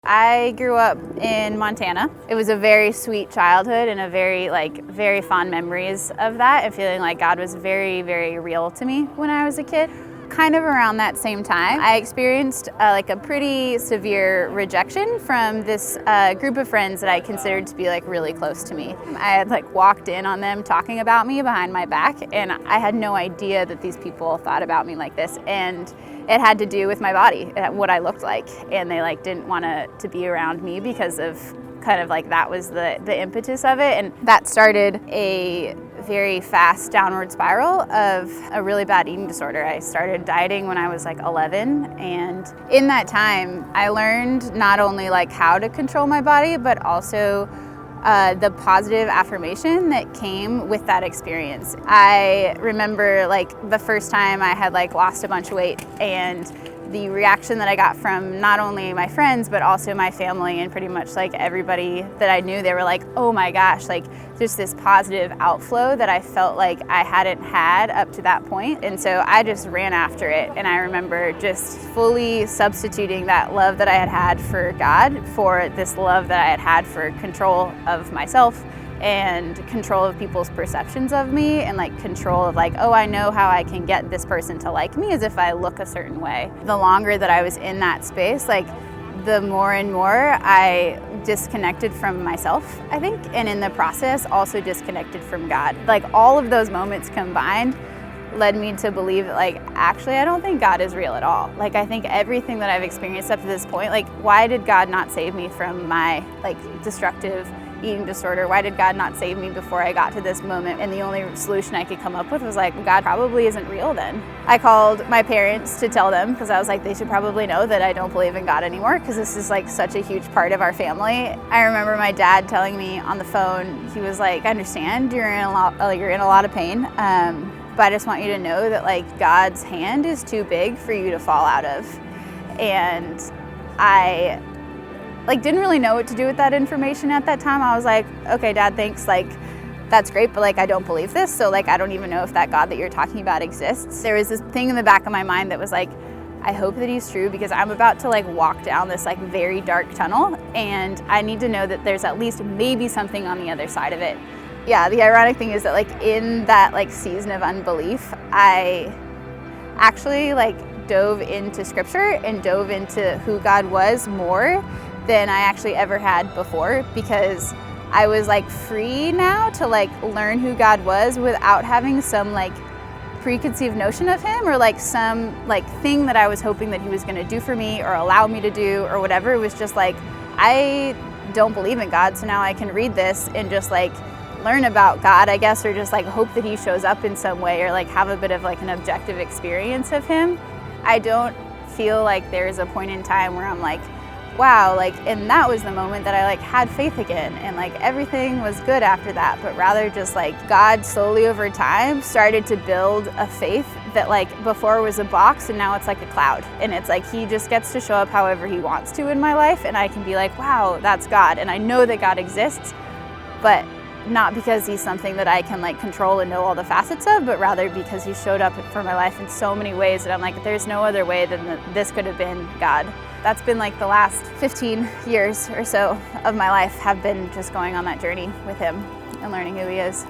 I grew up in Montana. It was a very sweet childhood and a very fond memories of that, and feeling like God was very, very real to me when I was a kid. Kind of around that same time, I experienced a pretty severe rejection from this group of friends that I considered to be really close to me. I had walked in on them talking about me behind my back, and I had no idea that these people thought about me like this. And it had to do with my body, what I looked like, and they didn't want to be around me because of that was the impetus of it. And that started a very fast downward spiral of a really bad eating disorder. I started dieting when I was 11, and in that time I learned not only how to control my body, but also the positive affirmation that came with that experience. I remember the first time I had lost a bunch of weight, and the reaction that I got from not only my friends but also my family and pretty much everybody that I knew. They were like, oh my gosh, just this positive outflow that I felt like I hadn't had up to that point. And so I just ran after it, and I remember just fully substituting that love that I had had for God for this love that I had had for control of myself and control of people's perceptions of me, and control of oh, I know how I can get this person to like me, as if I look a certain way. The longer that I was in that space, the more and more I disconnected from myself, I think, and in the process also disconnected from God. All of those moments combined led me to believe that actually I don't think God is real at all. I think everything that I've experienced up to this point, why did God not save me from my destructive eating disorder? Why did God not save me before I got to this moment? And the only solution I could come up with was God probably isn't real then. I called my parents to tell them, because I was they should probably know that I don't believe in God anymore, because this is such a huge part of our family. I remember my dad telling me on the phone, he was I understand you're in a lot of pain, but I just want you to know that God's hand is too big for you to fall out of. And I didn't really know what to do with that information at that time. I was okay, Dad, thanks. That's great, but I don't believe this. So I don't even know if that God that you're talking about exists. There was this thing in the back of my mind that was I hope that he's true, because I'm about to walk down this very dark tunnel, and I need to know that there's at least maybe something on the other side of it. Yeah, the ironic thing is that in that season of unbelief, I actually dove into scripture and dove into who God was more than I actually ever had before, because I was free now to learn who God was without having some preconceived notion of him, or some thing that I was hoping that he was going to do for me or allow me to do or whatever. It was just I don't believe in God, so now I can read this and just learn about God, I guess, or just hope that he shows up in some way, or have a bit of an objective experience of him. I don't feel there's a point in time where I'm wow, and that was the moment that I had faith again, and everything was good after that. But rather just God slowly over time started to build a faith that before was a box, and now it's a cloud, and it's he just gets to show up however he wants to in my life, and I can be wow, that's God, and I know that God exists, but not because he's something that I can control and know all the facets of, but rather because he showed up for my life in so many ways that I'm there's no other way than this could have been God. That's been the last 15 years or so of my life have been just going on that journey with him and learning who he is.